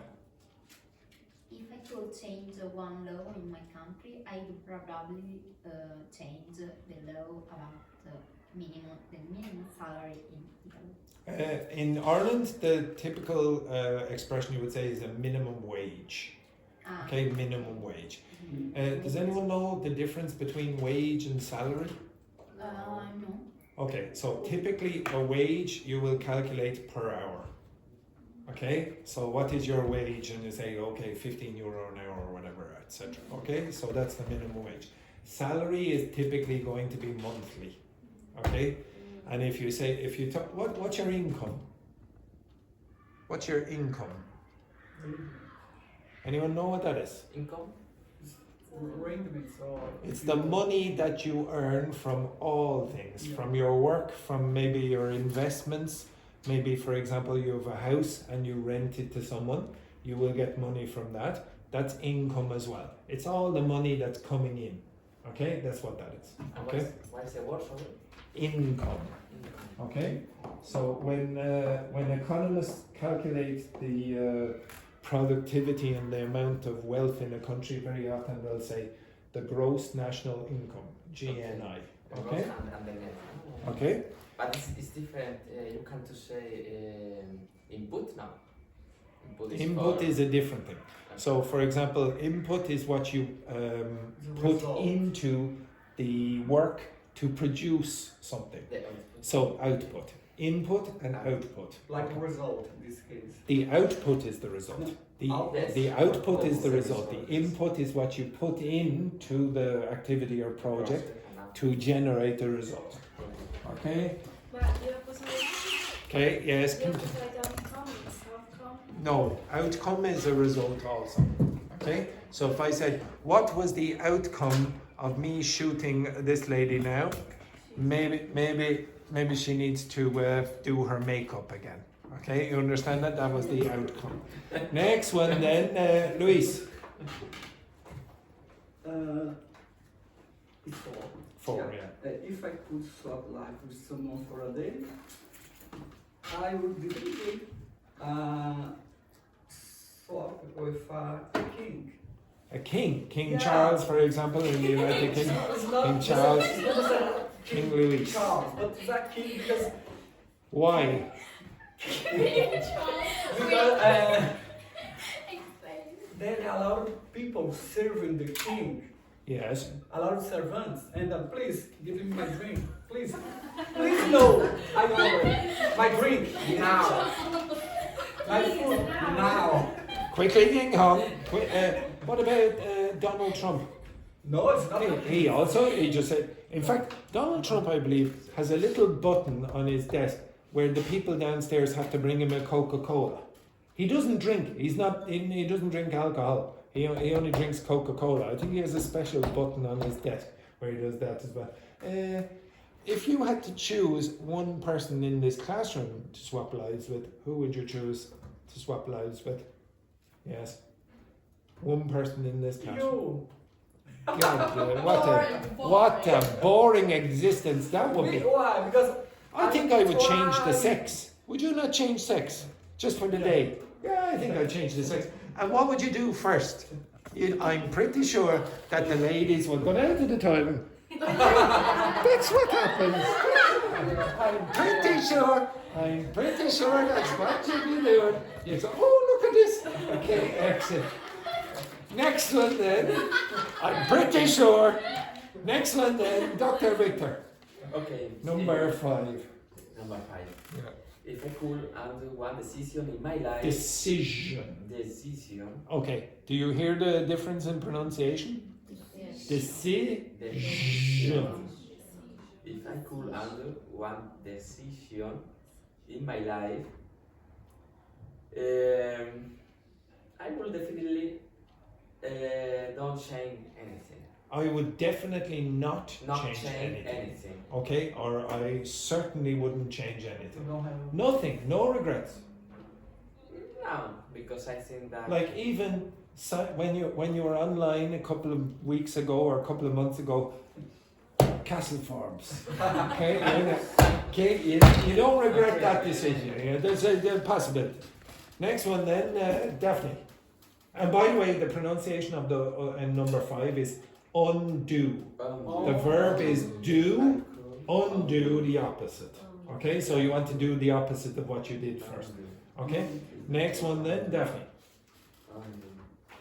S7: If I could change one law in my country, I would probably change the law about the minimum salary in Italy.
S1: In Ireland, the typical expression you would say is a minimum wage. Okay, minimum wage. Does anyone know the difference between wage and salary?
S7: No.
S1: Okay, so typically a wage you will calculate per hour. Okay, so what is your wage? And you say, okay, €15 an hour or whatever, etc. Okay, so that's the minimum wage. Salary is typically going to be monthly. Okay, and if you talk, what's your income? What's your income? Anyone know what that is?
S4: Income?
S1: It's the money that you earn from all things, from your work, from maybe your investments. Maybe, for example, you have a house and you rent it to someone. You will get money from that. That's income as well. It's all the money that's coming in. Okay, that's what that is. Okay,
S4: What is the word, sorry?
S1: income.
S4: Income.
S1: Okay, so when economists calculate the productivity and the amount of wealth in a country, very often they'll say the gross national income, GNI. Okay.
S4: And the net.
S1: Okay.
S4: But it's different. You can't to say input now.
S1: Input
S4: for-
S1: is a different thing. So, for example, input is what you put
S2: result.
S1: into the work to produce something.
S4: the output.
S1: So, output. Input and output.
S2: Like a result in this case.
S1: The output is the result. The output is the result. The input is what you put into the activity or project to generate the result. Okay?
S3: But the opposite,
S1: Okay, yes.
S3: the opposite outcome is outcome.
S1: No, outcome is a result also. Okay? So if I said, what was the outcome of me shooting this lady now? Maybe she needs to do her makeup again. Okay, you understand that? That was the outcome. Next one then, Luis.
S8: It's four.
S1: Four, yeah.
S8: If I could swap life with someone for a day, I would definitely swap with a king.
S1: A king. King
S8: Yeah.
S1: Charles, for example, in the United Kingdom.
S8: It's not,
S1: King Charles.
S8: It's not just a
S1: King Louis.
S8: Charles, but it's a king because
S1: Why?
S8: there are a lot of people serving the king.
S1: Yes.
S8: A lot of servants, and please give me my drink, please, please no, I order my drink now, my food now.
S1: Quickly, King Kong. What about Donald Trump?
S8: No, it's not.
S1: He just said, in fact, Donald Trump, I believe, has a little button on his desk where the people downstairs have to bring him a Coca-Cola. He doesn't drink. He doesn't drink alcohol. He only drinks Coca-Cola. I think he has a special button on his desk where he does that as well. If you had to choose one person in this classroom to swap lives with, who would you choose to swap lives with? Yes. One person in this classroom.
S8: You.
S1: God, what a boring existence that would be.
S8: Why? Because
S1: I think I would change the sex. Would you not change sex just for the day? Yeah, I think I'd change the sex. And what would you do first? I'm pretty sure that the ladies would go down to the toilet. That's what happens. I'm pretty sure that's what you'd be doing. You say, oh, look at this. Okay, excellent. Next one then. I'm pretty sure. Next one then, Dr. Victor.
S4: Okay.
S1: Number 5.
S4: Number 5.
S1: Yeah.
S4: If I could undo one decision in my life.
S1: Decision. Okay. Do you hear the difference in pronunciation?
S7: Yes.
S1: Decision.
S4: If I could undo one decision in my life, I will definitely don't change anything.
S1: I would definitely not change
S4: anything.
S1: anything. Okay, or I certainly wouldn't change anything.
S2: You don't have
S1: Nothing, no regrets.
S4: No, because I think that
S1: Like even when you were online a couple of weeks ago or a couple of months ago, Castle Forbes. Okay, you don't regret that decision. You know, there's a possibility. Next one then, Daphne. And by the way, the pronunciation of the number 5 is undo. The verb is do, undo the opposite. Okay, so you want to do the opposite of what you did first. Okay, next one then, Daphne.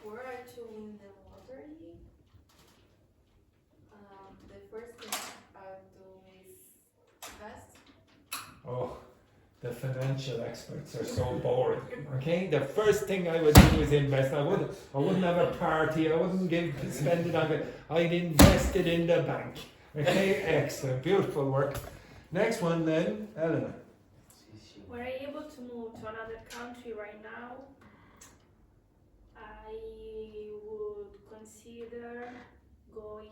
S5: Were to win the lottery, the first thing I do is invest.
S1: Oh, the financial experts are so boring. Okay, the first thing I would do is invest. I wouldn't have a party. I wouldn't spend it on it. I'd invest it in the bank. Okay, excellent, beautiful work. Next one then, Eleanor.
S3: Were I able to move to another country right now, I would consider going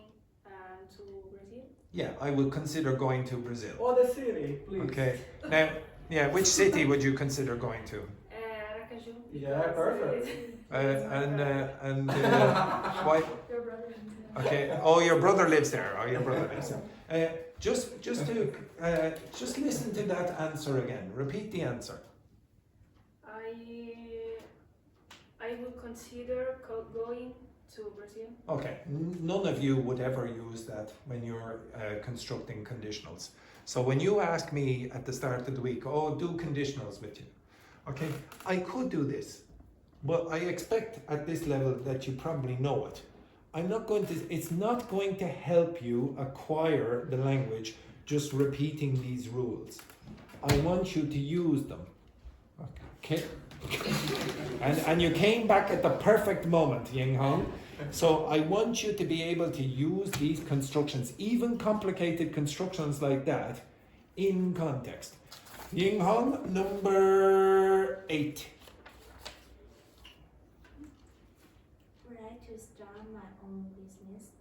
S3: to Brazil.
S1: Yeah, I would consider going to Brazil.
S8: Or the city, please.
S1: Okay, now, yeah, which city would you consider going to?
S3: Aracaju.
S8: Yeah, perfect.
S1: And why? Okay. Oh, your brother lives there. Oh, your brother lives there. Just listen to that answer again. Repeat the answer.
S3: I would consider going to Brazil.
S1: Okay. None of you would ever use that when you're constructing conditionals. So when you ask me at the start of the week, oh, do conditionals with you. Okay. I could do this, but I expect at this level that you probably know it. It's not going to help you acquire the language just repeating these rules. I want you to use them. Okay. And you came back at the perfect moment, Ying Hong. So I want you to be able to use these constructions, even complicated constructions like that, in context. Ying Hong, number 8.
S7: Were I to start my own business,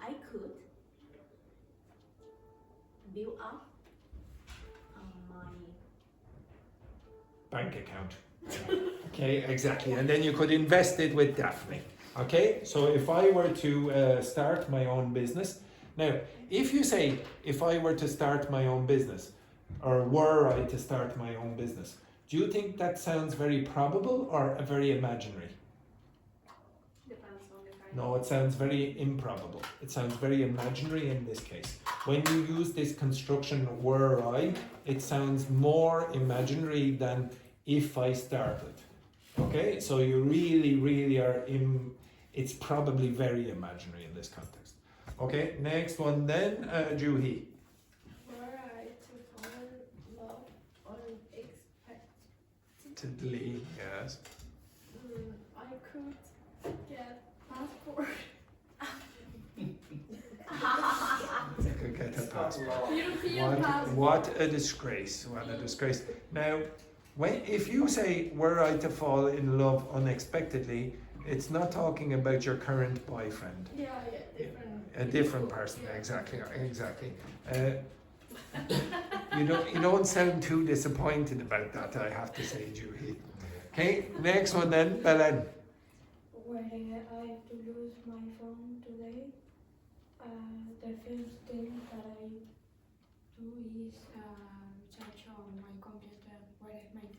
S7: I could build up my
S1: Bank account. Okay, exactly. And then you could invest it with Daphne. Okay, so if I were to start my own business, now, if you say, if I were to start my own business, or were I to start my own business, do you think that sounds very probable or very imaginary?
S3: Depends on the kind.
S1: No, it sounds very improbable. It sounds very imaginary in this case. When you use this construction, were I, it sounds more imaginary than if I started. Okay, so you really are it's probably very imaginary in this context. Okay, next one then, Juhi.
S3: Were I to fall in love unexpectedly,
S1: Yes.
S3: I could get passport.
S1: You could get a passport.
S3: European passport.
S1: What a disgrace, what a disgrace. Now, if you say, were I to fall in love unexpectedly, it's not talking about your current boyfriend.
S3: Yeah, different.
S1: A different person, exactly. You don't sound too disappointed about that, I have to say, Juhi. Okay, next one then, Belen.
S9: Were I to lose my phone today, the first thing that I do is search on my computer where is my phone.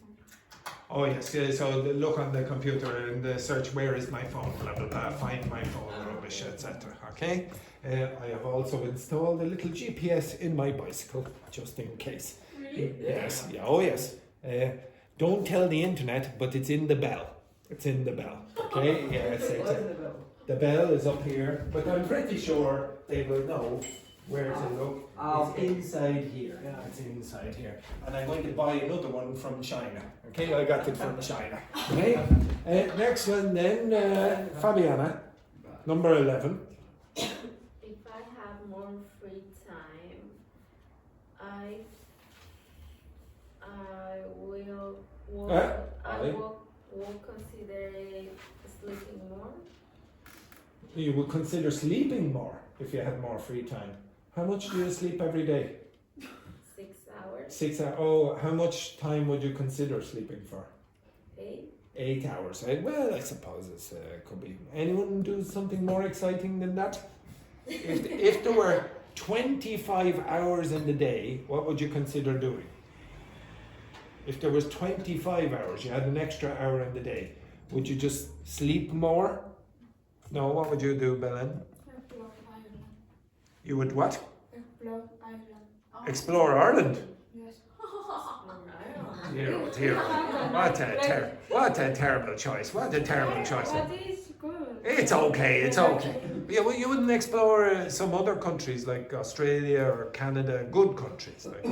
S1: Oh yes, so look on the computer and search where is my phone, blah blah blah, find my phone, rubbish, etc. Okay, I have also installed a little GPS in my bicycle, just in case.
S3: Really?
S1: Yes, yeah, oh yes. Don't tell the internet, but it's in the bell. It's in the bell. Okay, yes, the bell is up here, but I'm pretty sure they will know where to look. It's inside here.
S8: Yeah.
S1: It's inside here. And I'm going to buy another one from China. Okay, I got it from China. Okay. Next one then, Fabiana, number 11.
S5: If I have more free time, I will consider sleeping more.
S1: You would consider sleeping more if you had more free time. How much do you sleep every day?
S5: 6 hours.
S1: 6 hours. Oh, how much time would you consider sleeping for?
S5: 8.
S1: 8 hours. Well, I suppose it could be. Anyone do something more exciting than that? If there were 25 hours in the day, what would you consider doing? If there was 25 hours, you had an extra hour in the day, would you just sleep more? No, what would you do, Belen?
S9: Explore Ireland.
S1: You would what?
S9: Explore Ireland.
S1: Explore Ireland?
S9: Yes.
S1: Dear, oh dear. What a terrible choice. What a terrible choice.
S9: But it's good.
S1: It's okay, it's okay. Yeah, well, you wouldn't explore some other countries like Australia or Canada, good countries like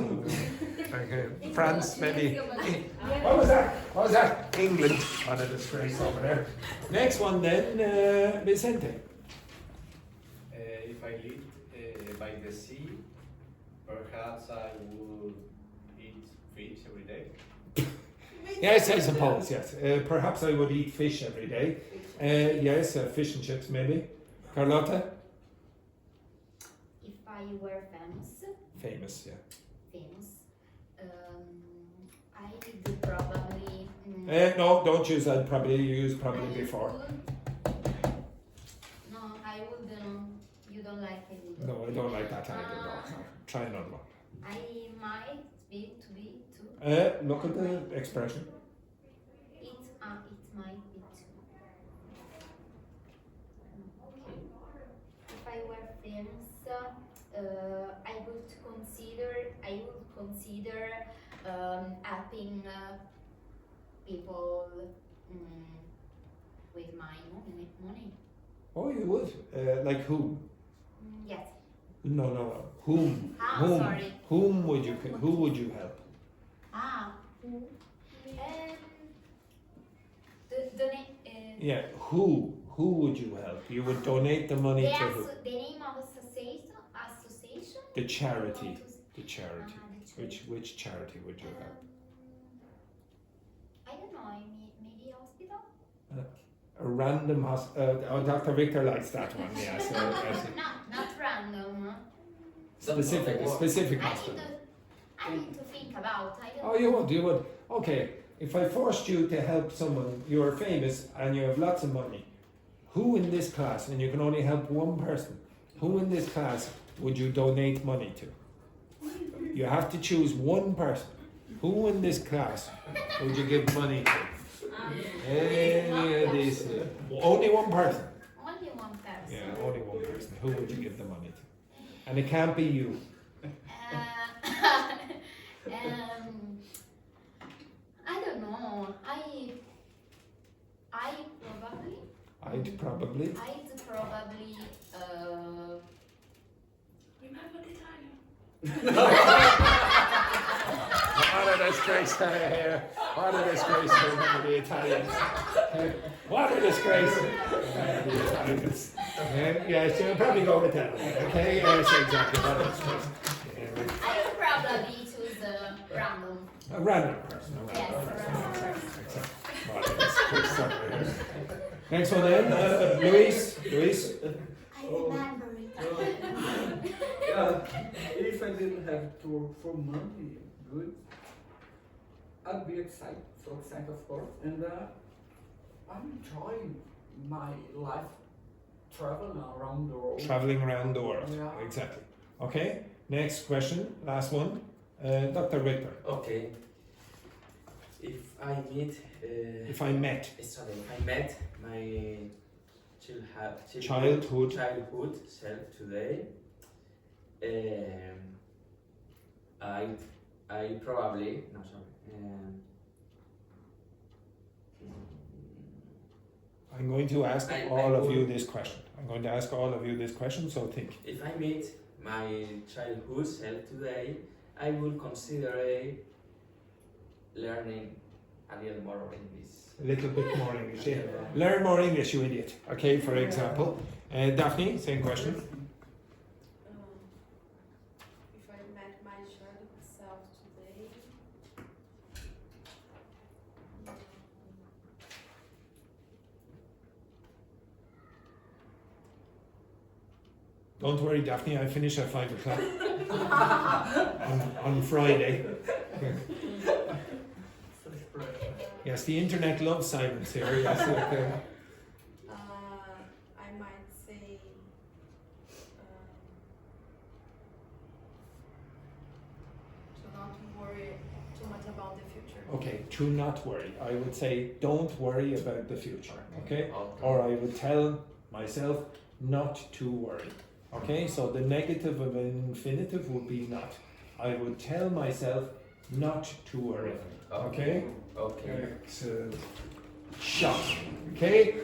S1: France, maybe. What was that? What was that? England. What a disgrace over there. Next one then, Vicente.
S6: If I lived by the sea, perhaps I would eat fish every day.
S1: Yes, I suppose, yes. Perhaps I would eat fish every day. Yes, fish and chips maybe. Carlotta?
S7: if I were famous,
S1: Famous, yeah.
S7: I would probably
S1: No, don't use that. Probably use probably before.
S7: No, I would. You don't like I would.
S1: No, I don't like that either. No. Try another one.
S7: I might be to be too.
S1: Look at the expression.
S7: It might be too. Okay. If I were famous, I would consider helping people with my money.
S1: Oh, you would. Like who?
S7: Yes.
S1: No. Whom?
S7: Ah, sorry.
S1: Whom would you? Who would you help?
S7: Who?
S1: Yeah. Who? Who would you help? You would donate the money to who?
S7: The name of association?
S1: The charity. The
S7: Ah,
S1: charity. Which charity would you help?
S7: I don't know. Maybe hospital.
S1: A random Dr. Victor likes that one. Yeah. So
S7: Not random.
S1: specific hospital.
S7: I need to think about. I don't
S1: Oh, you would. Okay. If I forced you to help someone, you are famous and you have lots of money. Who in this class, and you can only help one person, who in this class would you donate money to? You have to choose one person. Who in this class would you give money to? Any of these? Only one person.
S7: Only one person.
S1: Yeah, only one person. Who would you give the money to? And it can't be you.
S7: I don't know.
S1: I'd probably.
S3: Remember the time.
S1: What a disgrace here. What a disgrace to remember the Italians. What a disgrace. The Italians. Yes, you'll probably go with that. Okay, yes, exactly. What a disgrace.
S7: I would probably choose random.
S1: A random person.
S7: Yes, a random person.
S1: Exactly. What a disgrace. Next one then, Luis.
S9: I remember it.
S2: Yeah, if I didn't have to work for money, good, I'd be so excited of course, and I'm enjoying my life traveling around the world.
S1: Traveling around the world.
S2: Yeah.
S1: Exactly. Okay, next question, last one. Dr. Ritter.
S4: Okay. If I met my childhood self today, I probably
S1: I'm going to ask all of you this question. So think.
S4: If I meet my childhood self today, I will consider learning a little more English.
S1: A little bit more English. Yeah. Learn more English, you idiot. Okay, for example. Daphne, same question.
S3: If I met my childhood self today,
S1: Don't worry, Daphne, I finish at 5 o'clock on Friday. Yes, the internet loves silence here. Yes, okay.
S3: I might say to not worry too much about the future.
S1: Okay, to not worry. I would say don't worry about the future. Okay? Or I would tell myself not to worry. Okay, so the negative of an infinitive would be not. I would tell myself not to worry. Okay?
S4: Okay.
S1: Excellent. Shot. Okay?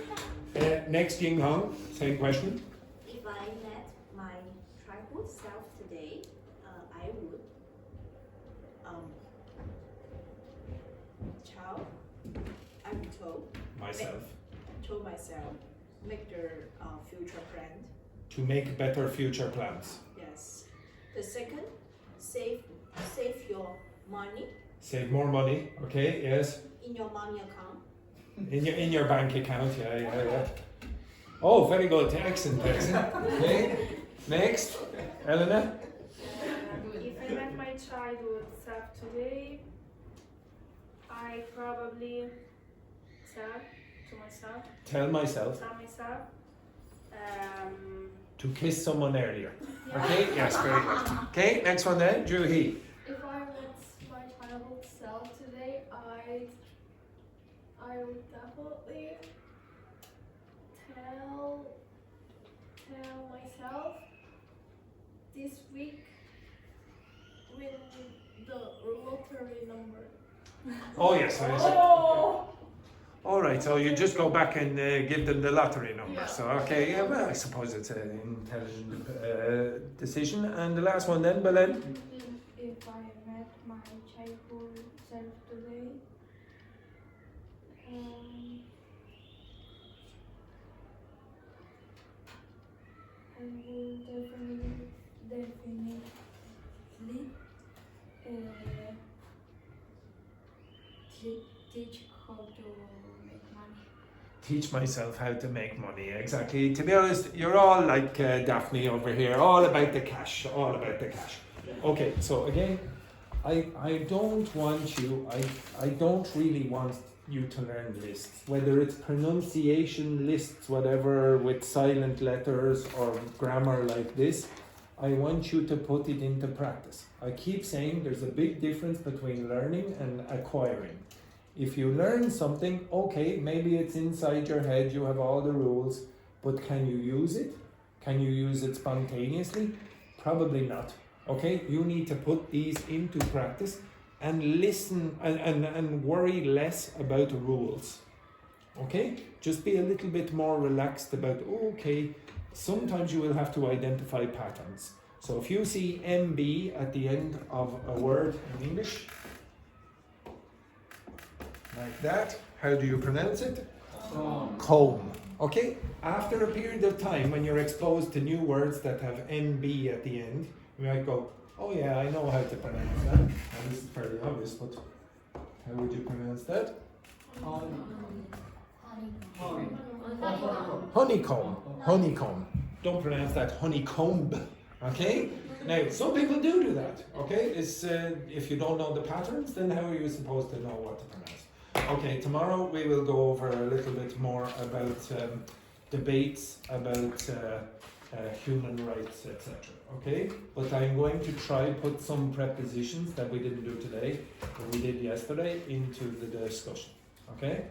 S1: Next, Ying Hong, same question.
S10: If I met my childhood self today, I would told myself make the future plan.
S1: To make better future plans.
S10: Yes. The second, save your money
S1: Save more money. Okay, yes.
S10: in your money account.
S1: In your bank account, yeah. Oh, very good. Excellent. Okay. Next, Elena.
S9: If I met my childhood self today, I probably
S3: myself.
S1: Tell myself to kiss someone earlier. Okay, yes, very good. Okay, next one then, Drew He.
S9: If I met my childhood self today, I would definitely tell myself this week win the lottery number.
S1: Oh yes, I see.
S9: Oh!
S1: All right, so you just go back and give them the lottery number.
S9: Yeah.
S1: So okay, yeah, well, I suppose it's an intelligent decision. And the last one then, Belen.
S9: If I met my childhood self today, I will definitely teach how to make money.
S1: Teach myself how to make money. Exactly. To be honest, you're all like Daphne over here, all about the cash, all about the cash. Okay, so again, I don't want you, I don't really want you to learn lists, whether it's pronunciation lists, whatever, with silent letters or grammar like this. I want you to put it into practice. I keep saying there's a big difference between learning and acquiring. If you learn something, okay, maybe it's inside your head, you have all the rules, but can you use it? Can you use it spontaneously? Probably not. Okay, you need to put these into practice and listen and worry less about rules. Okay, just be a little bit more relaxed about, okay, sometimes you will have to identify patterns. So if you see MB at the end of a word in English, like that, how do you pronounce it? Comb. Okay, after a period of time when you're exposed to new words that have MB at the end, you might go, oh yeah, I know how to pronounce that. Now this is fairly obvious, but how would you pronounce that? Honeycomb. Honeycomb. Don't pronounce that honeycomb. Okay? Now, some people do that. Okay? It's, if you don't know the patterns, then how are you supposed to know what to pronounce? Okay, tomorrow we will go over a little bit more about debates about human rights, etc. Okay? But I'm going to try put some prepositions that we didn't do today, but we did yesterday, into the discussion. Okay?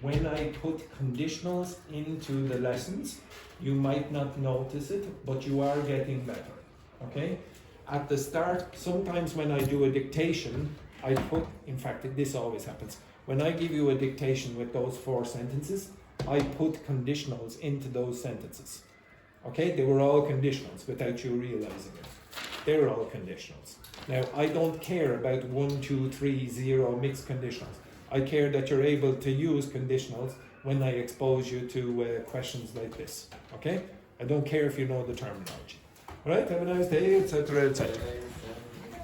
S1: When I put conditionals into the lessons, you might not notice it, but you are getting better. Okay? At the start, sometimes when I do a dictation, I put, in fact, this always happens. When I give you a dictation with those 4 sentences, I put conditionals into those sentences. Okay? They were all conditionals without you realizing it. They were all conditionals. Now, I don't care about 1, 2, 3, 0 mixed conditionals. I care that you're able to use conditionals when I expose you to questions like this. Okay? I don't care if you know the terminology. Alright, have a nice day, etc., etc.